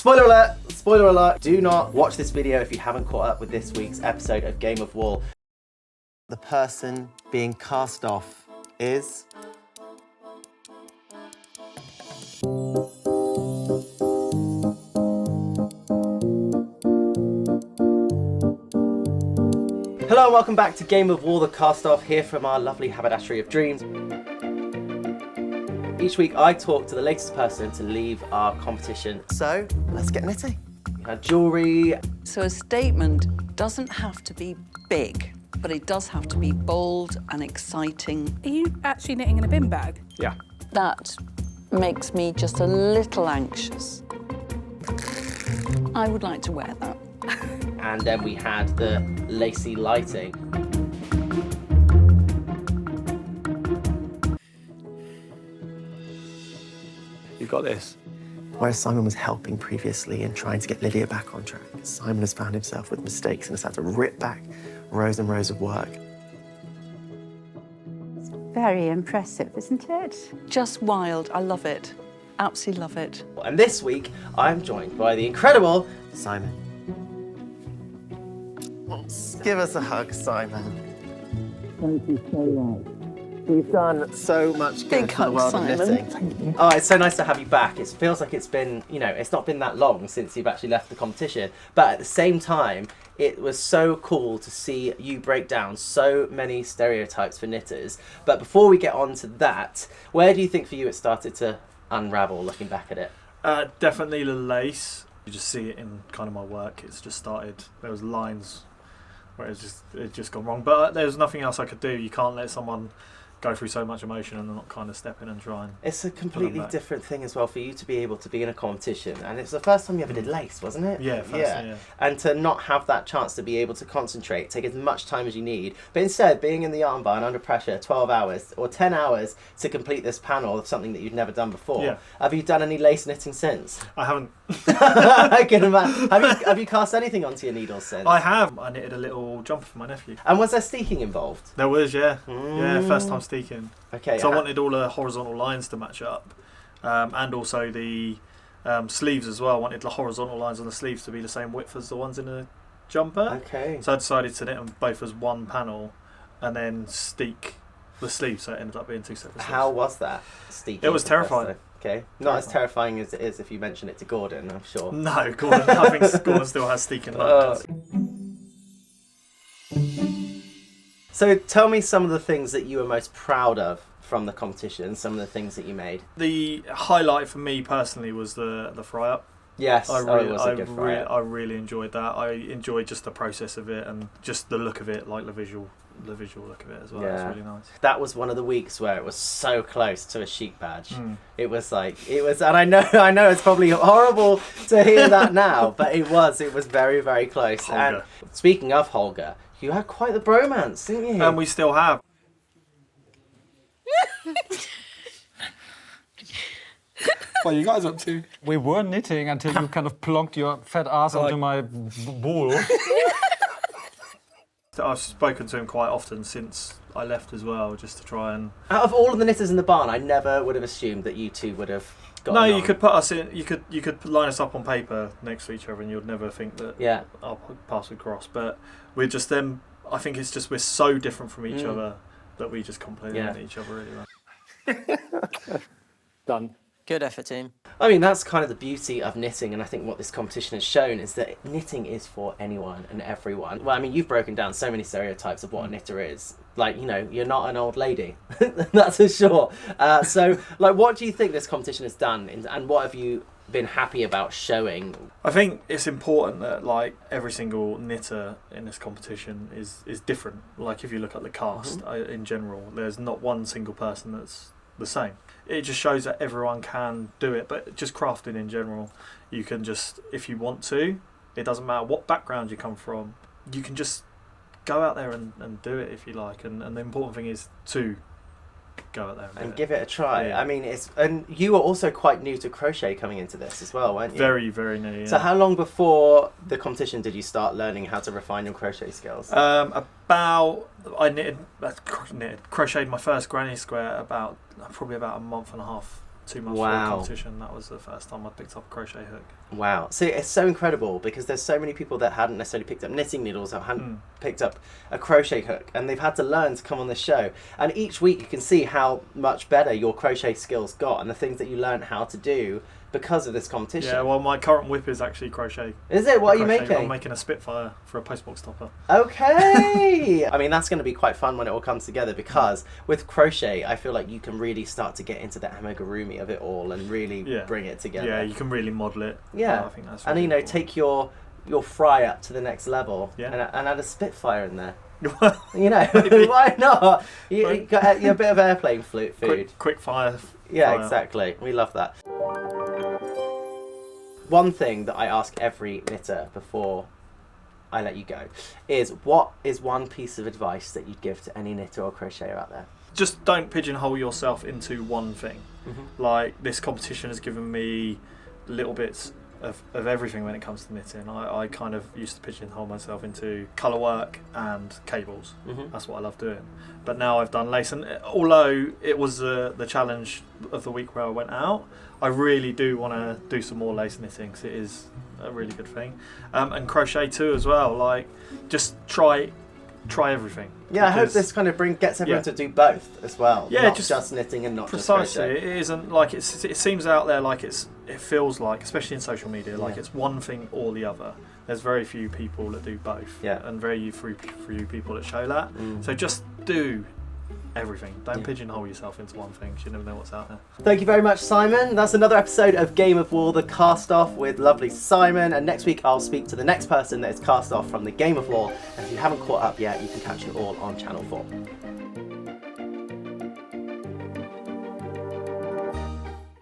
Spoiler alert! Spoiler alert! Do not watch this video if you haven't caught up with this week's episode of Game of Wool. The person being cast off is... Hello and welcome back to Game of Wool, the cast-off, here from our lovely haberdashery of dreams. Each week I talk to the latest person to leave our competition. So, let's get knitting. We had jewellery. So a statement doesn't have to be big, but it does have to be bold and exciting. Are you actually knitting in a bin bag? Yeah. That makes me just a little anxious. I would like to wear that. And then we had the lacy lighting. You've got this. Whereas Simon was helping previously and trying to get Lydia back on track, Simon has found himself with mistakes and has had to rip back rows and rows of work. Very impressive, isn't it? Just wild. I love it. Absolutely love it. And this week, I'm joined by the incredible Simon. Give us a hug, Simon. Thank you so much. You've done so much good Big for the hug, world Simon. of knitting. Thank you. Oh, it's so nice to have you back. It feels like it's been, you know, it's not been that long since you've actually left the competition. But at the same time, it was so cool to see you break down so many stereotypes for knitters. But before we get on to that, where do you think for you it started to unravel, looking back at it? Definitely the lace. You just see it in kind of my work. It's just started. There was lines where it's just gone wrong. But there's nothing else I could do. You can't let someone go through so much emotion and not kind of step in and try and... It's a completely different thing as well for you to be able to be in a competition, and it's the first time you ever did lace, wasn't it? Yeah, yeah. And to not have that chance to be able to concentrate, take as much time as you need, but instead being in the yarn barn under pressure 12 hours or 10 hours to complete this panel of something that you've never done before. Yeah. Have you done any lace knitting since? I haven't. I can imagine. Have you cast anything onto your needles since? I have. I knitted a little jumper for my nephew. And was there steeking involved? There was, yeah. Yeah, first time steeking. Okay. So I wanted all the horizontal lines to match up, and also the sleeves as well. I wanted the horizontal lines on the sleeves to be the same width as the ones in the jumper. Okay. So I decided to knit them both as one panel, and then steek the sleeves, so it ended up being two separate sleeves. How was that steeking? It was terrifying. Okay. Not as terrifying as it is if you mention it to Gordon, I'm sure. No, Gordon. I think Gordon still has steeking lines. So tell me some of the things that you were most proud of from the competition, some of the things that you made. The highlight for me personally was the fry up. Yes, I really enjoyed that. I enjoyed just the process of it and just the look of it, like the visual look of it as well. Yeah. It was really nice. That was one of the weeks where it was so close to a chic badge. It was, and I know it's probably horrible to hear that now, but it was very, very close. Holger. And speaking of Holger, you had quite the bromance, didn't you? And we still have. What are you guys up to? We were knitting until you kind of plonked your fat ass onto my ball. I've spoken to him quite often since I left as well, just to try and... Out of all of the knitters in the barn, I never would have assumed that you two would have gotten on. you could put us in. You could line us up on paper next to each other, and you'd never think that our paths would cross. But we're just them. I think it's just we're so different from each other that we just complement each other really well. Done. Good effort, team. I mean, that's kind of the beauty of knitting, and I think what this competition has shown is that knitting is for anyone and everyone. Well, I mean, you've broken down so many stereotypes of what a knitter is. Like, you know, you're not an old lady, that's for sure. So, like, what do you think this competition has done, and what have you been happy about showing? I think it's important that, like, every single knitter in this competition is different. Like, if you look at the cast in general, there's not one single person that's the same. It just shows that everyone can do it, but just crafting in general, you can just, if you want to, it doesn't matter what background you come from, you can just go out there and do it if you like, and the important thing is to go out there and give it a try. Yeah. I mean, and you were also quite new to crochet coming into this as well, weren't you? Very, very new. Yeah. So how long before the competition did you start learning how to refine your crochet skills? Crocheted my first granny square probably about a month and a half too much for a competition. That was the first time I picked up a crochet hook. Wow. So it's so incredible because there's so many people that hadn't necessarily picked up knitting needles or hadn't picked up a crochet hook, and they've had to learn to come on the show. And each week you can see how much better your crochet skills got and the things that you learned how to do because of this competition. Yeah, well, my current whip is actually crochet. Is it? What are you Crochet. making? I'm making a Spitfire for a postbox topper. Okay. I mean, that's going to be quite fun when it all comes together, because with crochet, I feel like you can really start to get into the amigurumi of it all and really bring it together. Yeah, you can really model it. Yeah. I think that's and, really you know, cool. take your fry up to the next level and add a Spitfire in there. You know, why not? You got a bit of airplane food. Quick fire. Yeah, fire. exactly. We love that. One thing that I ask every knitter before I let you go is, what is one piece of advice that you'd give to any knitter or crocheter out there? Just don't pigeonhole yourself into one thing. Like, this competition has given me little bits of everything when it comes to knitting. I kind of used to pigeonhole myself into colour work and cables. That's what I love doing. But now I've done lace, and although it was the challenge of the week where I went out, I really do want to do some more lace knitting, because it is a really good thing. And crochet too as well. Like, just try everything. Yeah, I hope this kind of gets everyone to do both as well. Yeah, not just knitting and not precisely. just crochet. It isn't like it seems out there like it feels like, especially in social media, like it's one thing or the other. There's very few people that do both, and very few people that show that. So just do everything. Don't pigeonhole yourself into one thing, 'cause you never know what's out there. Thank you very much, Simon. That's another episode of Game of War, the cast off with lovely Simon. And next week I'll speak to the next person that is cast off from the Game of War. And if you haven't caught up yet, you can catch it all on Channel 4.